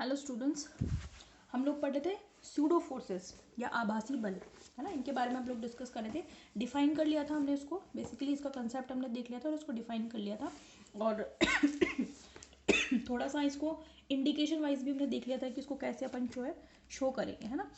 Hello students, हम लोग पढ़ रहे थे स्यूडो फोर्सेस या आभासी बल, है ना। इनके बारे में हम लोग डिस्कस कर रहे थे। डिफाइन कर लिया था हमने इसको, बेसिकली इसका कंसेप्ट हमने देख लिया था और इसको डिफाइन कर लिया था। और थोड़ा सा इसको इंडिकेशन वाइज भी हमने देख लिया था कि इसको कैसे अपन जो है शो करेंगे, है ना।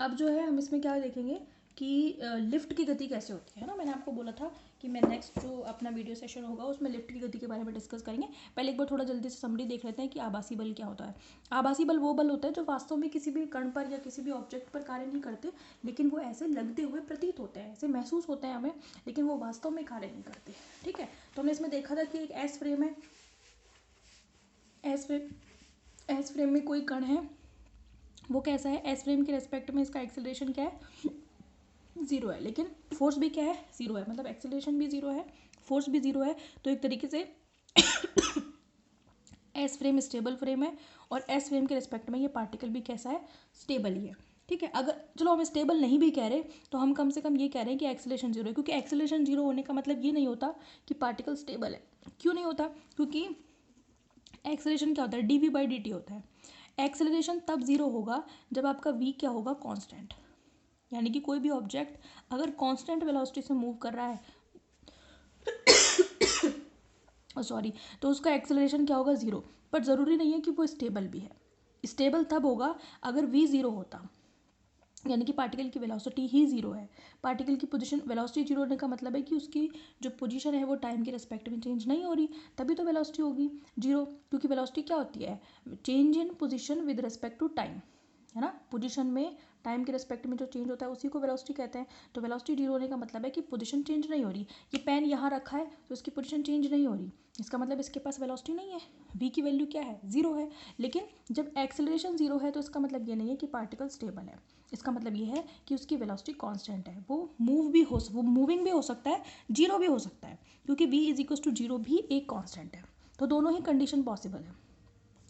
अब जो है हम इसमें क्या देखेंगे कि लिफ्ट की गति कैसे होती है ना। मैंने आपको बोला था कि मैं नेक्स्ट जो अपना वीडियो सेशन होगा उसमें लिफ्ट की गति के बारे में डिस्कस करेंगे। पहले एक बार थोड़ा जल्दी से समरी देख लेते हैं कि आभासी बल क्या होता है। आभासी बल वो बल होता है जो वास्तव में किसी भी कण पर या किसी भी ऑब्जेक्ट पर कार्य नहीं करते, लेकिन वो ऐसे लगते हुए प्रतीत होते हैं, ऐसे महसूस होते हैं हमें, लेकिन वो वास्तव में कार्य नहीं करते। ठीक है, तो हमने इसमें देखा था कि एक एस फ्रेम है, एस फ्रेम में कोई कण है, वो कैसा है, एस फ्रेम के रेस्पेक्ट में इसका एक्सेलरेशन क्या है, ज़ीरो है, लेकिन फोर्स भी क्या है, ज़ीरो है। मतलब एक्सेलरेशन भी ज़ीरो है, फोर्स भी ज़ीरो है। तो एक तरीके से एस फ्रेम स्टेबल फ्रेम है और एस फ्रेम के रिस्पेक्ट में ये पार्टिकल भी कैसा है, स्टेबल ही है। ठीक है, अगर चलो हम स्टेबल नहीं भी कह रहे तो हम कम से कम ये कह रहे हैं कि एक्सेलरेशन जीरो है, क्योंकि एक्सेलरेशन जीरो होने का मतलब ये नहीं होता कि पार्टिकल स्टेबल है। क्यों नहीं होता? क्योंकि एक्सेलरेशन क्या होता है, D V by D T होता है। एक्सेलरेशन तब जीरो होगा जब आपका वी क्या होगा, कांस्टेंट। यानी कि कोई भी ऑब्जेक्ट अगर कांस्टेंट वेलोसिटी से मूव कर रहा है सॉरी, तो उसका एक्सेलरेशन क्या होगा, ज़ीरो। पर ज़रूरी नहीं है कि वो स्टेबल भी है। स्टेबल तब होगा अगर वी ज़ीरो होता, यानी कि पार्टिकल की वेलोसिटी ही ज़ीरो है। पार्टिकल की पोजीशन, वेलोसिटी जीरो होने का मतलब है कि उसकी जो पोजीशन है वो टाइम के रेस्पेक्ट में चेंज नहीं हो रही, तभी तो वेलोसिटी होगी जीरो। क्योंकि वेलोसिटी क्या होती है, change in position with respect to time, है ना। पोजीशन में टाइम के रेस्पेक्ट में जो चेंज होता है उसी को वेलोसिटी कहते हैं। तो वेलोसिटी जीरो होने का मतलब है कि पोजीशन चेंज नहीं हो रही। ये पेन यहाँ रखा है तो इसकी पोजीशन चेंज नहीं हो रही, इसका मतलब इसके पास वेलोसिटी नहीं है, वी की वैल्यू क्या है, ज़ीरो है। लेकिन जब एक्सेलरेशन ज़ीरो है तो इसका मतलब ये नहीं है कि पार्टिकल स्टेबल है, इसका मतलब ये है कि उसकी वेलोसिटी कांस्टेंट है। वो मूविंग भी हो सकता है, जीरो भी हो सकता है, क्योंकि v is equal to zero भी एक कांस्टेंट है। तो दोनों ही कंडीशन पॉसिबल है।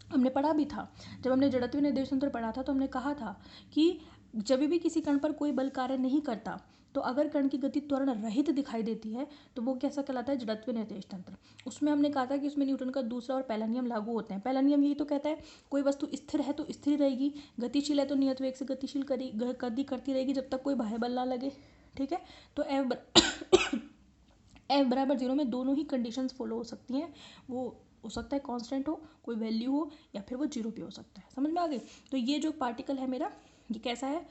हमने पढ़ा भी था, जब हमने जड़त्वीय निर्देश तंत्र पढ़ा था तो हमने कहा था कि जब भी किसी कण पर कोई बल कार्य नहीं करता तो अगर कण की गति त्वरण रहित दिखाई देती है तो वो कैसा कहलाता है, जड़त्वीय निर्देश तंत्र। उसमें हमने कहा था कि उसमें न्यूटन का दूसरा और पहला नियम लागू होते हैं। पहला नियम यही तो कहता है कोई वस्तु स्थिर है तो स्थिर रहेगी, गतिशील है तो नियत वेग से गतिशील करती रहेगी जब तक कोई बाह्य बल ना लगे। ठीक है, तो एफ बराबर जीरो में दोनों ही कंडीशंस फॉलो हो सकती हैं। वो हो सकता है कांस्टेंट हो, कोई वैल्यू हो, या फिर वो जीरो भी हो सकता है। समझ में आ गई? तो ये जो पार्टिकल है मेरा, ये कैसा है,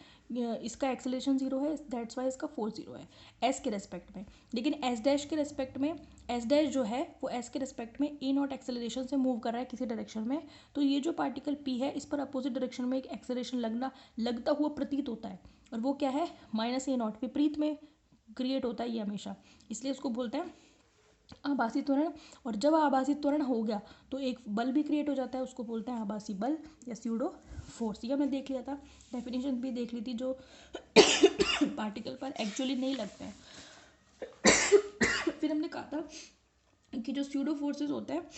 इसका एक्सेलरेशन जीरो है, दैट्स वाई इसका फोर्स जीरो है एस के रेस्पेक्ट में। लेकिन एस डैश के रेस्पेक्ट में, एस डैश जो है वो एस के रेस्पेक्ट में ए नॉट एक्सेलरेशन से मूव कर रहा है किसी डायरेक्शन में। तो ये जो पार्टिकल पी है इस पर अपोजिट डायरेक्शन में एक एक्सेलरेशन लगता हुआ प्रतीत होता है, और वो क्या है, माइनस ए नॉट, विपरीत में क्रिएट होता है ये हमेशा, इसलिए उसको बोलते हैं आभासी त्वरण। और जब आभासी त्वरण हो गया तो एक बल भी क्रिएट हो जाता है, उसको बोलते हैं आभासी बल या स्यूडो फोर्स। ये हमने देख लिया था, डेफिनेशन भी देख ली थी, जो पार्टिकल पर एक्चुअली नहीं लगते हैं। फिर हमने कहा था कि जो स्यूडो फोर्सेस होते हैं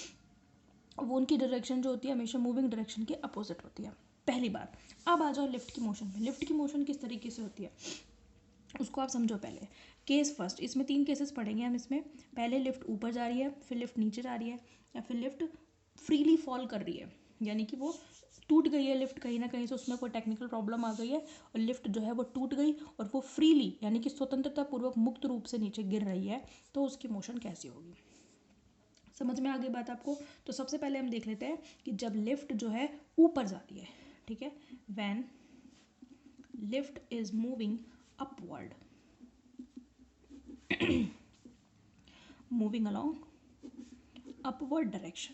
वो उनकी डायरेक्शन जो होती है हमेशा मूविंग डायरेक्शन के अपोजिट होती है, पहली बार। अब आ जाओ लिफ्ट की मोशन में। लिफ्ट की मोशन किस तरीके से होती है उसको आप समझो पहले। केस फर्स्ट, इसमें 3 केसेस पढ़ेंगे हम इसमें। पहले लिफ्ट ऊपर जा रही है, फिर लिफ्ट नीचे जा रही है, या फिर लिफ्ट फ्रीली फॉल कर रही है, यानी कि वो टूट गई है लिफ्ट, कहीं ना कहीं से उसमें कोई टेक्निकल प्रॉब्लम आ गई है और लिफ्ट जो है वो टूट गई और वो फ्रीली यानी कि स्वतंत्रता पूर्वक मुक्त रूप से नीचे गिर रही है, तो उसकी मोशन कैसी होगी। समझ में आ गई बात आपको? तो सबसे पहले हम देख लेते हैं कि जब लिफ्ट जो है ऊपर जाती है, ठीक है, when lift is moving upward, moving along upward direction,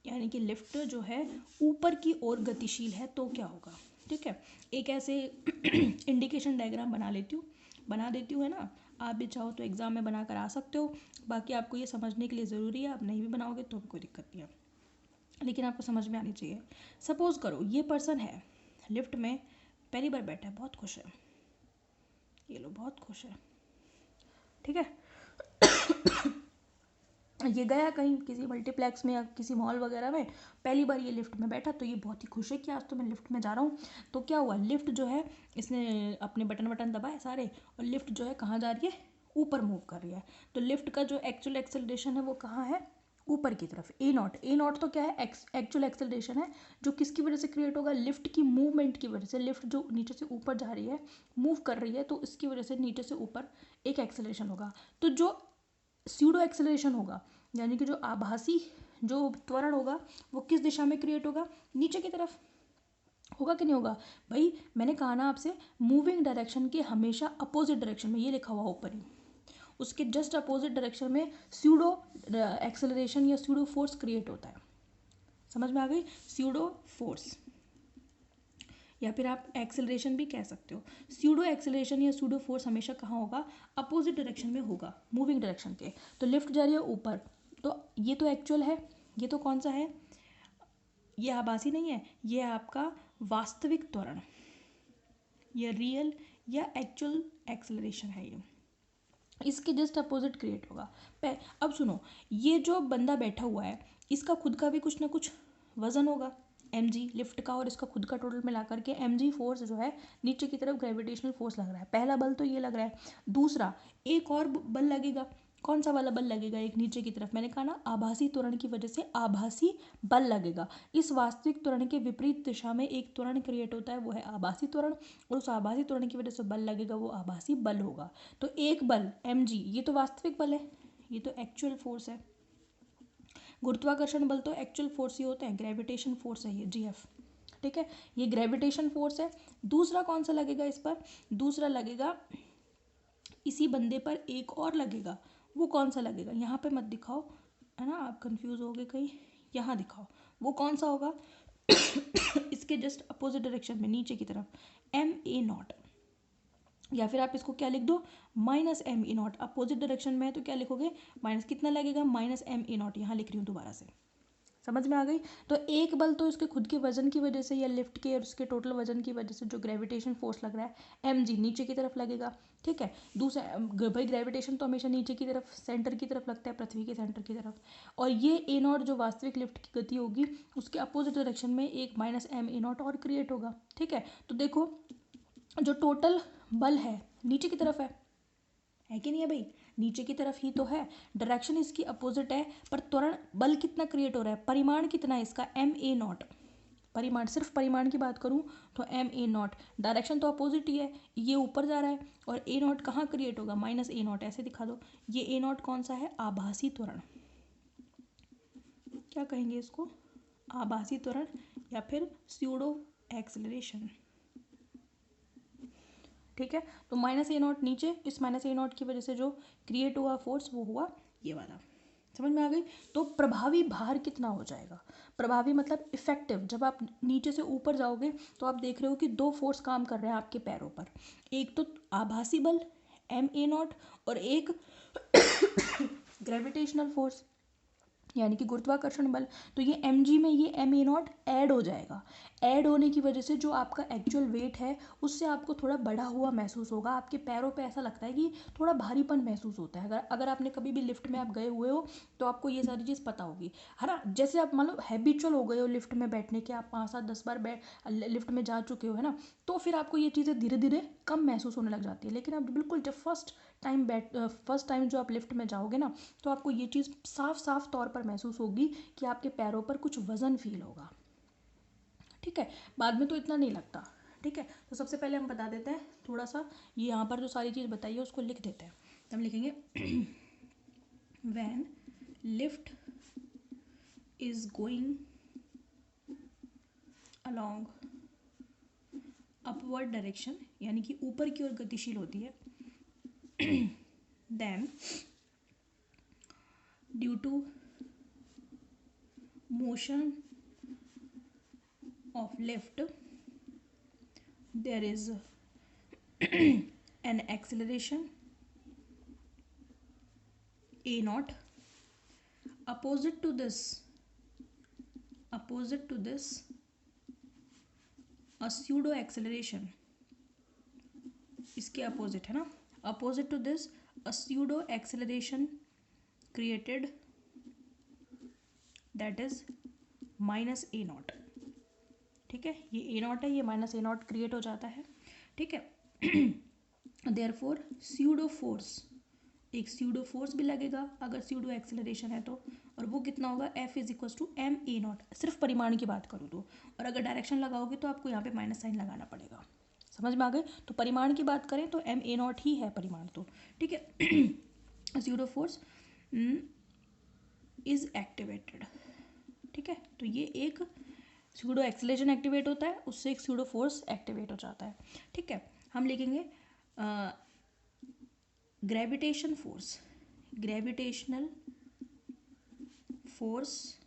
यानी कि लिफ्ट जो है ऊपर की ओर गतिशील है तो क्या होगा। ठीक है, एक ऐसे इंडिकेशन डायग्राम बना देती हूँ, है ना। आप भी चाहो तो एग्जाम में बनाकर आ सकते हो, बाकी आपको ये समझने के लिए ज़रूरी है, आप नहीं भी बनाओगे तो भी कोई दिक्कत नहीं है, लेकिन आपको समझ में आनी चाहिए। सपोज करो ये पर्सन है लिफ्ट में, पहली बार बैठा है, बहुत खुश है, ये लो बहुत खुश है, ठीक है। ये गया कहीं किसी मल्टीप्लेक्स में या किसी मॉल वगैरह में, पहली बार ये लिफ्ट में बैठा तो ये बहुत ही खुश है कि आज तो मैं लिफ्ट में जा रहा हूँ। तो क्या हुआ, लिफ्ट जो है इसने अपने बटन दबाए सारे, और लिफ्ट जो है कहाँ जा रही है, ऊपर मूव कर रही है। तो लिफ्ट का जो एक्चुअल एक्सेलरेशन है वो कहाँ है, ऊपर की तरफ ए नॉट तो क्या है, एक्चुअल एक्सेलरेशन है जो किसकी वजह से क्रिएट होगा, लिफ्ट की मूवमेंट की वजह से। लिफ्ट जो नीचे से ऊपर जा रही है, मूव कर रही है, तो इसकी वजह से नीचे से ऊपर एक एक्सेलरेशन होगा। तो जो स्यूडो एक्सेलरेशन होगा, यानी कि जो आभासी जो त्वरण होगा, वो किस दिशा में क्रिएट होगा, नीचे की तरफ होगा कि नहीं होगा। भाई मैंने कहा ना आपसे, मूविंग डायरेक्शन के हमेशा अपोजिट डायरेक्शन में, ये लिखा हुआ ऊपर ही, उसके जस्ट अपोजिट डायरेक्शन में स्यूडो एक्सेलरेशन या स्यूडो फोर्स क्रिएट होता है। समझ में आ गई, स्यूडो फोर्स या फिर आप एक्सेलरेशन भी कह सकते हो। स्यूडो एक्सेलरेशन या स्यूडो फोर्स हमेशा कहाँ होगा, अपोजिट डायरेक्शन में होगा, मूविंग डायरेक्शन के। तो लिफ्ट जा रही है ऊपर, तो ये तो एक्चुअल है, ये तो कौन सा है, ये आभासी नहीं है, ये आपका वास्तविक त्वरण, ये रियल या एक्चुअल एक्सेलरेशन है। ये इसके जस्ट अपोजिट क्रिएट होगा। अब सुनो, ये जो बंदा बैठा हुआ है, इसका खुद का भी कुछ ना कुछ वजन होगा mg लिफ्ट का, और इसका खुद का टोटल मिला करके mg फोर्स जो है नीचे की तरफ ग्रेविटेशनल फोर्स लग रहा है। पहला बल तो ये लग रहा है, दूसरा एक और बल लगेगा। कौन सा वाला बल लगेगा, एक नीचे की तरफ, मैंने कहा ना आभासी त्वरण की वजह से आभासी बल लगेगा। इस वास्तविक त्वरण के विपरीत दिशा में एक त्वरण क्रिएट होता है, वो है आभासी त्वरण, और उस आभासी त्वरण की वजह से बल लगेगा, वो आभासी बल होगा। तो एक बल mg, ये तो वास्तविक बल है, ये तो एक्चुअल फोर्स है। गुरुत्वाकर्षण बल तो एक्चुअल फोर्स ही होते हैं, ग्रेविटेशन फोर्स है ये gf, ठीक है, ये ग्रेविटेशन फोर्स है। दूसरा कौन सा लगेगा इस पर, दूसरा लगेगा इसी बंदे पर एक और लगेगा, वो कौन सा लगेगा, यहाँ पे मत दिखाओ, है ना, आप कंफ्यूज हो गए कहीं, यहाँ दिखाओ, वो कौन सा होगा इसके जस्ट अपोजिट डायरेक्शन में नीचे की तरफ, एम ए नॉट, या फिर आप इसको क्या लिख दो, minus M A naught. Opposite direction में है तो क्या लिखोगे, माइनस कितना लगेगा, माइनस एम ए नॉट, यहाँ लिख रही हूँ दोबारा से, समझ में आ गई। तो एक बल तो इसके खुद के वजन की वजह से या लिफ्ट के और उसके टोटल वजन की वजह से जो ग्रेविटेशन फोर्स लग रहा है mg नीचे की तरफ लगेगा, ठीक है। दूसरा भाई ग्रेविटेशन तो हमेशा नीचे की तरफ, सेंटर की तरफ लगता है, पृथ्वी के सेंटर की तरफ, और ये ए नॉट जो वास्तविक लिफ्ट की गति होगी, उसके अपोजिट डायरेक्शन में एक माइनस एम ए नॉट और क्रिएट होगा, ठीक है। तो देखो जो टोटल बल है नीचे की तरफ है कि नहीं है भाई, नीचे की तरफ ही तो है, डायरेक्शन इसकी अपोजिट है, पर त्वरण बल कितना क्रिएट हो रहा है, परिमाण कितना है इसका, एम ए नॉट, परिमाण, सिर्फ परिमाण की बात करूं तो एम ए नॉट, डायरेक्शन तो अपोजिट ही है, ये ऊपर जा रहा है, और ए नॉट कहाँ क्रिएट होगा, माइनस ए नॉट, ऐसे दिखा दो। ये ए नॉट कौन सा है, आभासी त्वरण, क्या कहेंगे इसको, आभासी त्वरण या फिर स्यूडो एक्सेलरेशन, ठीक है। तो माइनस ए नॉट नीचे, इस माइनस ए नॉट की वजह से जो क्रिएट हुआ फोर्स वो हुआ ये वाला, समझ में आ गई। तो प्रभावी भार कितना हो जाएगा, प्रभावी मतलब इफेक्टिव, जब आप नीचे से ऊपर जाओगे तो आप देख रहे हो कि दो फोर्स काम कर रहे हैं आपके पैरों पर, एक तो आभासी बल एम ए नॉट, और एक ग्रेविटेशनल फोर्स यानी कि गुरुत्वाकर्षण बल। तो ये mg में ये एम ए नॉट ऐड हो जाएगा, ऐड होने की वजह से जो आपका एक्चुअल वेट है उससे आपको थोड़ा बढ़ा हुआ महसूस होगा, आपके पैरों पे ऐसा लगता है कि थोड़ा भारीपन महसूस होता है। अगर अगर आपने कभी भी लिफ्ट में आप गए हुए हो तो आपको ये सारी चीज़ पता होगी, है ना। जैसे आप मान लो हैबिचुअल हो गए हो लिफ्ट में बैठने के, आप 5 7 10 बार लिफ्ट में जा चुके हो, है ना, तो फिर आपको ये चीज़ें धीरे धीरे कम महसूस होने लग जाती है। लेकिन आप बिल्कुल जब फर्स्ट टाइम जो आप लिफ्ट में जाओगे ना, तो आपको ये चीज़ साफ साफ तौर पर महसूस होगी कि आपके पैरों पर कुछ वज़न फील होगा, ठीक है। बाद में तो इतना नहीं लगता, ठीक है। तो सबसे पहले हम बता देते हैं थोड़ा सा, ये यहाँ पर जो सारी चीज़ बताई है उसको लिख देते हैं। तो हम लिखेंगे when lift is going along upward direction, यानी कि ऊपर की ओर गतिशील होती है, then due to motion of lift there is an acceleration a naught, opposite to this a pseudo acceleration, इसके अपोजिट है ना, opposite to this a pseudo acceleration created, that is minus A naught, ठीक है। ये ए not है, ये minus A not create हो जाता है, ठीक है। देयरफॉर स्यूडो फोर्स, एक स्यूडो फोर्स भी लगेगा अगर स्यूडो एक्सेलरेशन है तो, और वो कितना होगा, F is equal to M A naught, सिर्फ परिमाण की बात करूँ तो। और अगर डायरेक्शन लगाओगे तो आपको यहाँ पे माइनस साइन लगाना पड़ेगा। समझ में आ गए? तो परिमाण की बात करें तो एम ए नॉट ही है परिमाण तो, ठीक है। स्यूडो फोर्स इज एक्टिवेटेड, ठीक है। तो ये एक स्यूडो एक्सेलरेशन एक्टिवेट होता है, उससे एक स्यूडो फोर्स एक्टिवेट हो जाता है, ठीक है। हम लिखेंगे gravitation force, gravitational force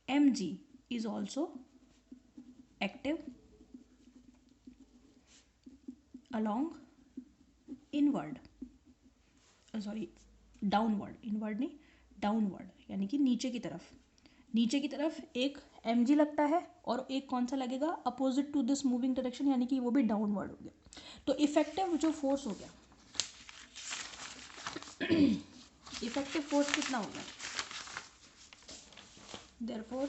mg is also active along inward, downward, inward नहीं डाउनवर्ड, यानी कि नीचे की तरफ, नीचे की तरफ एक mg लगता है और एक कौन सा लगेगा, opposite to this moving direction, यानी कि वो भी डाउनवर्ड हो गया। तो इफेक्टिव जो फोर्स हो गया, इफेक्टिव फोर्स कितना हो गया, therefore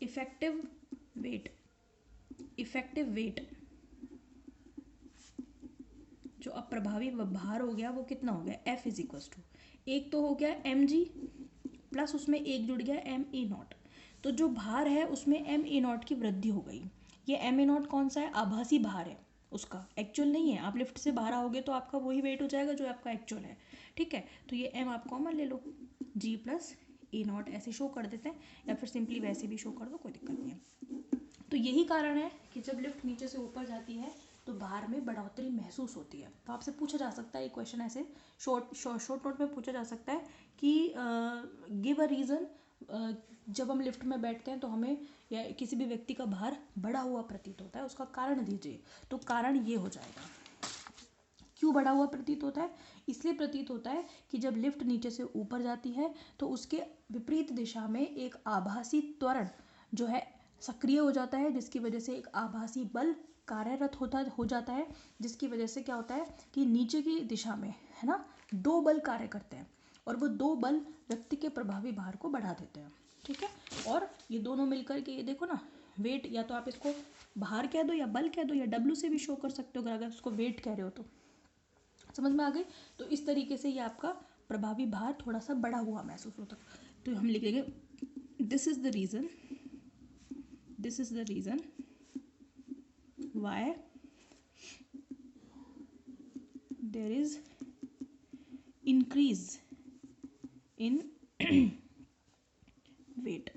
effective weight जो अप्रभावी भार हो गया वो कितना हो गया, F इज इक्वल टू, एक तो हो गया mg प्लस उसमें एक जुड़ गया एम ए नॉट, तो जो भार है उसमें एम ए नॉट की वृद्धि हो गई। ये एम ए नॉट कौन सा है, आभासी भार है, उसका एक्चुअल नहीं है। आप लिफ्ट से बाहर आओगे तो आपका वही वेट हो जाएगा जो आपका एक्चुअल है, ठीक है। तो ये एम आप कॉमन ले लो, जी प्लस ए नॉट ऐसे शो कर देते हैं, या फिर सिंपली वैसे भी शो कर दो, कोई दिक्कत नहीं है। तो यही कारण है कि जब लिफ्ट नीचे से ऊपर जाती है तो भार में बढ़ोतरी महसूस होती है। तो आपसे पूछा जा सकता है, ये क्वेश्चन ऐसे शॉर्ट नोट में पूछा जा सकता है कि गिव अ रीज़न, जब हम लिफ्ट में बैठते हैं तो हमें या किसी भी व्यक्ति का भार बढ़ा हुआ प्रतीत होता है, उसका कारण दीजिए। तो कारण ये हो जाएगा, क्यों बढ़ा हुआ प्रतीत होता है, इसलिए प्रतीत होता है कि जब लिफ्ट नीचे से ऊपर जाती है तो उसके विपरीत दिशा में एक आभासी त्वरण जो है सक्रिय हो जाता है, जिसकी वजह से एक आभासी बल कार्यरत हो जाता है, जिसकी वजह से क्या होता है कि नीचे की दिशा में, है ना, दो बल कार्य करते हैं और वो दो बल व्यक्ति के प्रभावी भार को बढ़ा देते हैं, ठीक है। और ये दोनों मिलकर के, ये देखो ना, वेट, या तो आप इसको भार कह दो या बल कह दो या डब्ल्यू से भी शो कर सकते हो अगर उसको वेट कह रहे हो तो। समझ में आ गई? तो इस तरीके से ये आपका प्रभावी भार थोड़ा सा बढ़ा हुआ महसूस होता है। तो हम लिख लेंगे this is the reason why there is increase in weight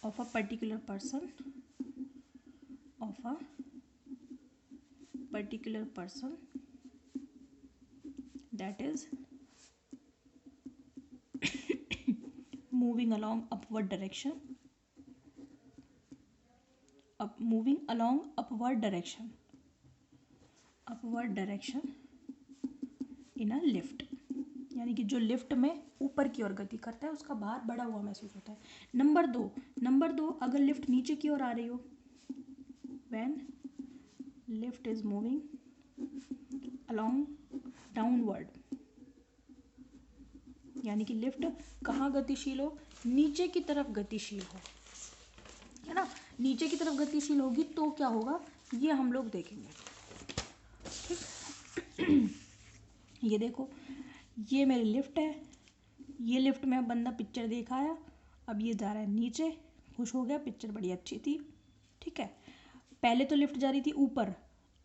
of a particular person that is moving along upward direction in a lift, यानी कि जो लिफ्ट में ऊपर की ओर गति करता है उसका भार बढ़ा हुआ महसूस होता है। नंबर दो अगर लिफ्ट नीचे की ओर आ रही हो, when lift is moving along downward, यानी कि लिफ्ट कहाँ गतिशील हो, नीचे की तरफ गतिशील हो, है ना, नीचे की तरफ गतिशील होगी तो क्या होगा ये हम लोग देखेंगे, ठीक। ये देखो, ये मेरी लिफ्ट है, ये लिफ्ट में अब बंदा पिक्चर देख आया, अब ये जा रहा है नीचे, खुश हो गया, पिक्चर बड़ी अच्छी थी, ठीक है। पहले तो लिफ्ट जा रही थी ऊपर,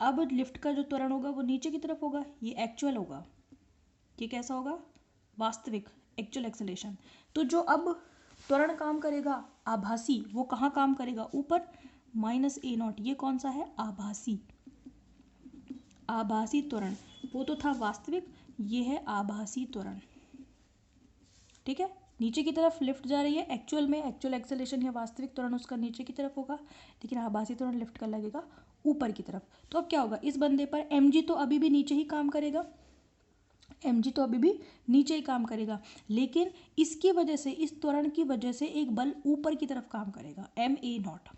अब लिफ्ट का जो त्वरण होगा वो नीचे की तरफ होगा, ये एक्चुअल होगा, ये कैसा होगा, वास्तविक, एक्चुअल एक्सेलरेशन। तो जो अब त्वरण काम करेगा आभासी, वो कहाँ काम करेगा, ऊपर, माइनस ए नॉट, ये कौन सा है, आभासी त्वरण, वो तो था वास्तविक, ये है आभासी त्वरण, ठीक है। नीचे की तरफ लिफ्ट जा रही है, एक्चुअल में एक्चुअल एक्सेलरेशन या वास्तविक त्वरण उसका नीचे की तरफ होगा, लेकिन आभासी त्वरण लिफ्ट का लगेगा ऊपर की तरफ। तो अब क्या होगा, इस बंदे पर mg तो अभी भी नीचे ही काम करेगा, लेकिन इसकी वजह से, इस त्वरण की वजह से एक बल ऊपर की तरफ काम करेगा, एम ए नॉट।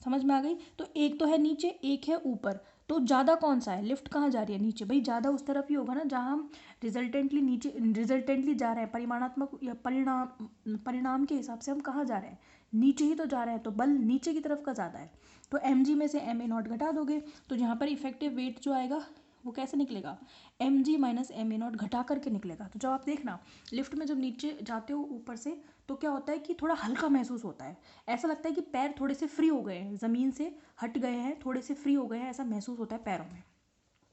समझ में आ गई? तो एक तो है नीचे, एक है ऊपर, तो ज़्यादा कौन सा है, लिफ्ट कहाँ जा रही है, नीचे, भाई ज़्यादा उस तरफ ही होगा ना जहाँ हम रिजल्टेंटली जा रहे हैं, परिमाणात्मक या परिणाम के हिसाब से हम कहाँ जा रहे हैं, नीचे ही तो जा रहे हैं, तो बल नीचे की तरफ का ज़्यादा है। तो mg में से एम ए नॉट घटा दोगे तो यहाँ पर इफेक्टिव वेट जो आएगा वो कैसे निकलेगा, mg minus M A naught घटा करके निकलेगा। तो जब आप देखना लिफ्ट में जब नीचे जाते हो ऊपर से तो क्या होता है कि थोड़ा हल्का महसूस होता है, ऐसा लगता है कि पैर थोड़े से फ्री हो गए हैं, ज़मीन से हट गए हैं, थोड़े से फ्री हो गए हैं, ऐसा महसूस होता है पैरों में।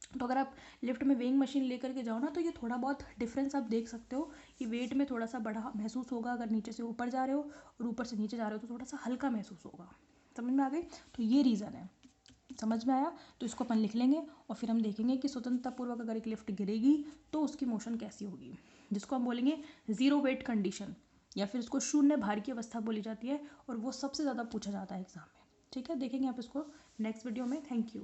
तो अगर आप लिफ्ट में वेइंग मशीन लेकर के जाओ ना तो ये थोड़ा बहुत डिफरेंस आप देख सकते हो कि वेट में थोड़ा सा बढ़ा महसूस होगा अगर नीचे से ऊपर जा रहे हो, और ऊपर से नीचे जा रहे हो तो थोड़ा सा हल्का महसूस होगा। समझ में आ गई? तो ये रीज़न है। समझ में आया? तो इसको अपन लिख लेंगे और फिर हम देखेंगे कि स्वतंत्रतापूर्वक अगर एक लिफ्ट गिरेगी तो उसकी मोशन कैसी होगी, जिसको हम बोलेंगे ज़ीरो वेट कंडीशन, या फिर इसको शून्य भार की अवस्था बोली जाती है, और वो सबसे ज़्यादा पूछा जाता है एग्जाम में। ठीक है, देखेंगे आप इसको नेक्स्ट वीडियो में। Thank you.